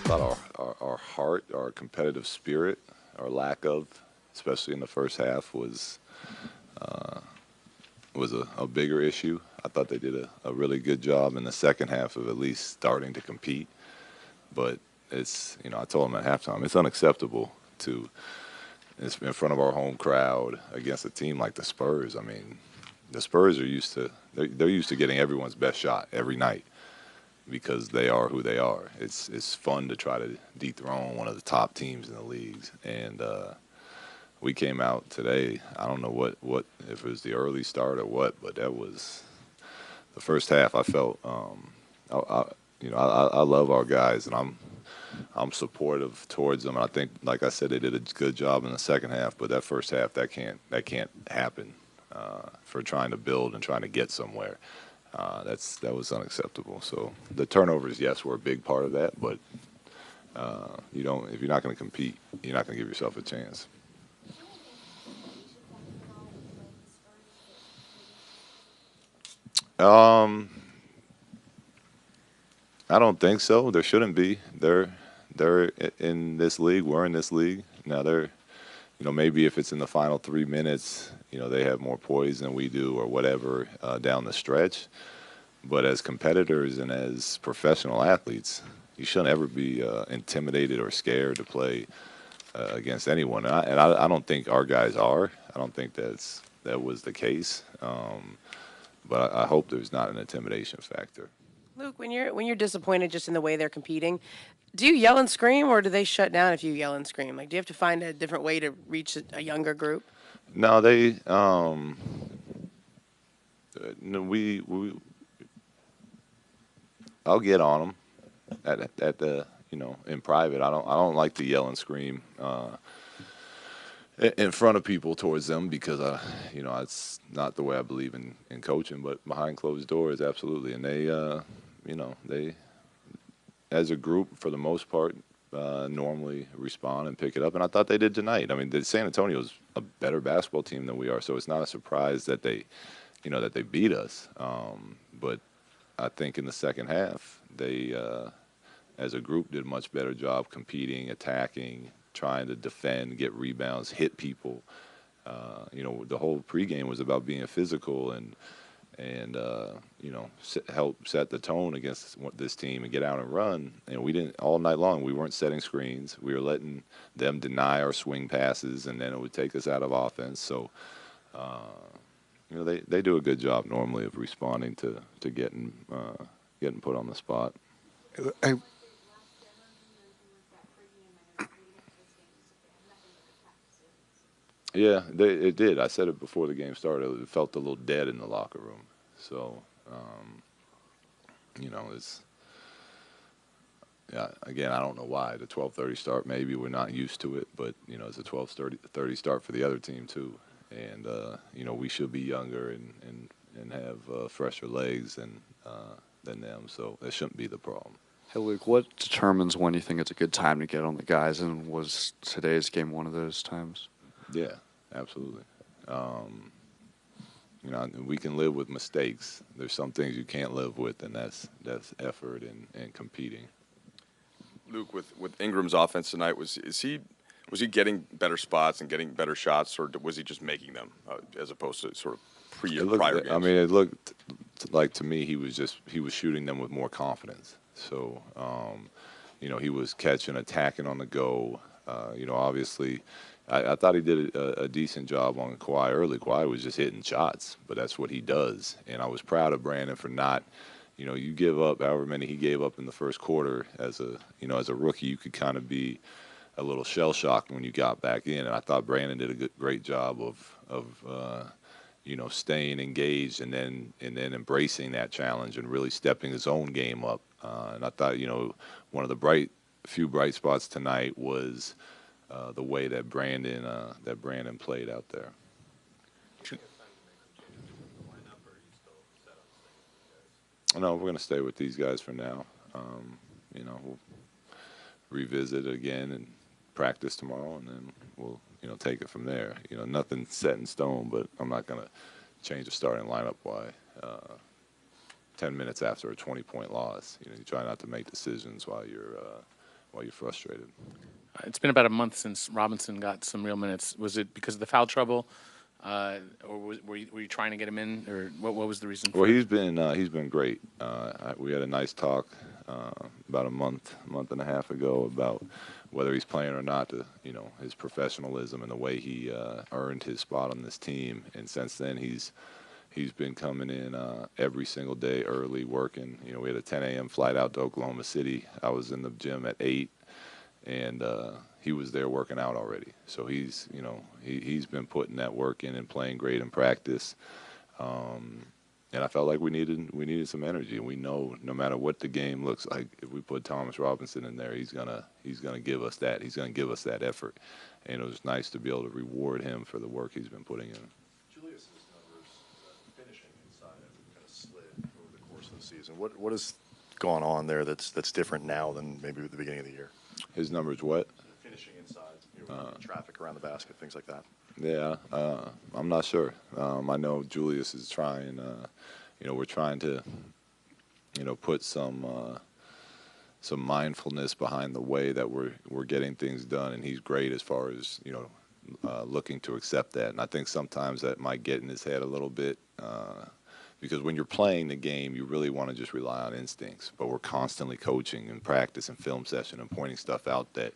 thought our heart, our competitive spirit, our lack of, especially in the first half, was a bigger issue. I thought they did a really good job in the second half of at least starting to compete. But I told them at halftime, it's unacceptable to, it's in front of our home crowd against a team like the Spurs. I mean, the Spurs are they're used to getting everyone's best shot every night because they are who they are. It's fun to try to dethrone one of the top teams in the leagues, and we came out today. I don't know what if it was the early start or what, but that was the first half. I felt, I love our guys, and I'm supportive towards them. And I think, like I said, they did a good job in the second half. But that first half, that can't happen for trying to build and trying to get somewhere. That was unacceptable. So the turnovers, yes, were a big part of that. But if you're not going to compete, you're not going to give yourself a chance. Um, I don't think so. There shouldn't be. They're in this league. We're in this league now. Maybe if it's in the final 3 minutes, they have more poise than we do, or whatever down the stretch. But as competitors and as professional athletes, you shouldn't ever be intimidated or scared to play against anyone. And I don't think our guys are. I don't think that was the case. But I hope there's not an intimidation factor. Luke, when you're disappointed just in the way they're competing, do you yell and scream, or do they shut down if you yell and scream? Like, do you have to find a different way to reach a younger group? No, they no, we I'll get on them at the in private. I don't like to yell and scream in front of people towards them because it's not the way I believe in coaching. But behind closed doors, absolutely. And they as a group for the most part normally respond and pick it up. And I thought they did tonight. I mean, San Antonio's a better basketball team than we are, so it's not a surprise that they beat us. But I think in the second half, they, as a group, did a much better job competing, attacking, trying to defend, get rebounds, hit people. The whole pregame was about being physical and help set the tone against this team and get out and run. And we didn't all night long. We weren't setting screens. We were letting them deny our swing passes, and then it would take us out of offense. So. They do a good job normally of responding to getting put on the spot. I, Yeah, it did. I said it before the game started. It felt a little dead in the locker room. So, it's yeah. Again, I don't know why the 12:30 start. Maybe we're not used to it, but it's a 12:30 start for the other team too. And we should be younger and have fresher legs than them. So that shouldn't be the problem. hey, Luke, what determines when you think it's a good time to get on the guys, and was today's game one of those times? Yeah, absolutely. Um, we can live with mistakes. There's some things you can't live with, and that's effort and competing. Luke, with Ingram's offense tonight, was he getting better spots and getting better shots, or was he just making them as opposed to sort of prior I games? mean, it looked like to me he was shooting them with more confidence. So, he was catching, attacking on the go. Obviously, I thought he did a decent job on Kawhi early. Kawhi was just hitting shots, but that's what he does. And I was proud of Brandon for not. You give up however many he gave up in the first quarter as a rookie, you could kind of be a little shell shocked when you got back in. And I thought Brandon did a great job of staying engaged and then embracing that challenge and really stepping his own game up. And I thought one of the few bright spots tonight was the way that Brandon played out there. No, we're going to stay with these guys for now. We'll revisit it again and practice tomorrow, and then we'll take it from there. Nothing's set in stone, but I'm not going to change the starting lineup by 10 minutes after a 20-point loss. You try not to make decisions you're frustrated. It's been about a month since Robinson got some real minutes. Was it because of the foul trouble, or were you trying to get him in, or what was the reason for Well, it? he's been great. We had a nice talk about a month and a half ago about whether he's playing or not. His professionalism and the way he earned his spot on this team. And since then, he's been coming in every single day early, working. We had a 10 a.m. flight out to Oklahoma City. I was in the gym at 8, and he was there working out already. So he's been putting that work in and playing great in practice. And I felt like we needed some energy. And we know no matter what the game looks like, if we put Thomas Robinson in there, he's gonna give us that. He's gonna give us that effort. And it was nice to be able to reward him for the work he's been putting in. Julius's numbers finishing inside have kind of slid over the course of the season. What has gone on there that's different now than maybe at the beginning of the year? His numbers what? Finishing inside, traffic around the basket, things like that. Yeah, I'm not sure. I know Julius is trying. We're trying to, put some mindfulness behind the way that we're getting things done, and he's great as far as looking to accept that. And I think sometimes that might get in his head a little bit. Because when you're playing the game, you really want to just rely on instincts. But we're constantly coaching and practice and film session and pointing stuff out that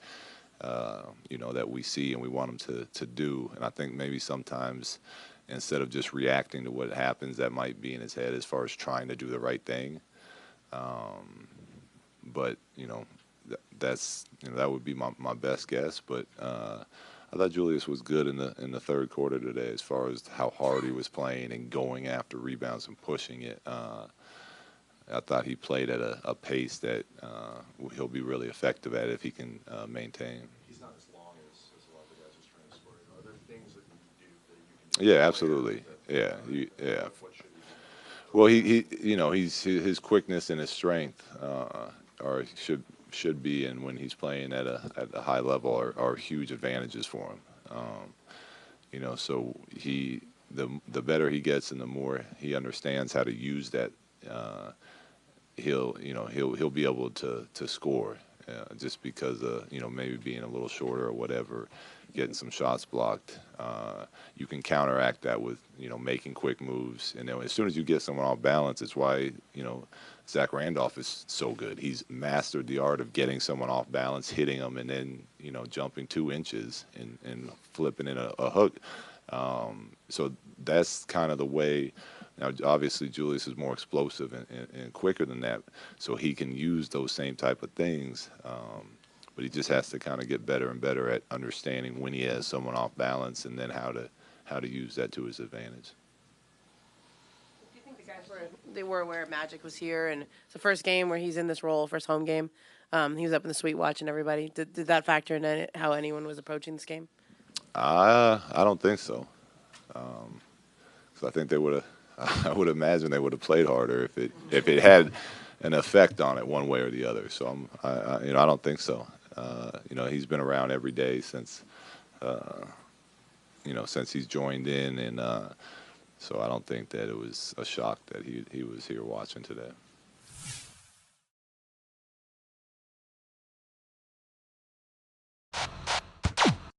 that we see and we want them to do. And I think maybe sometimes instead of just reacting to what happens, that might be in his head as far as trying to do the right thing. But that would be my best guess. But I thought Julius was good in the third quarter today as far as how hard he was playing and going after rebounds and pushing it. I thought he played at a pace that he'll be really effective at if he can maintain. He's not as long as a lot of the guys who's trying to score. Are there things that you do that you can do? Yeah, absolutely. Yeah, yeah. What should he do? Well, his quickness and his strength should be, and when he's playing at a high level, are huge advantages for him. So the better he gets and the more he understands how to use that, he'll be able to score. Just because maybe being a little shorter or whatever, getting some shots blocked, you can counteract that with making quick moves. And then as soon as you get someone off balance, it's why Zach Randolph is so good. He's mastered the art of getting someone off balance, hitting them, and then jumping 2 inches and flipping in a hook. So that's kind of the way. Now, obviously, Julius is more explosive and quicker than that, so he can use those same type of things. But he just has to kind of get better and better at understanding when he has someone off balance and then how to use that to his advantage. Do you think the guys were aware Magic was here, and it's the first game where he's in this role, first home game? He was up in the suite watching everybody. Did that factor in how anyone was approaching this game? I don't think so. So I think they would have. I would imagine they would have played harder if it had an effect on it one way or the other. So I don't think so. He's been around every day since since he's joined in, and so I don't think that it was a shock that he was here watching today.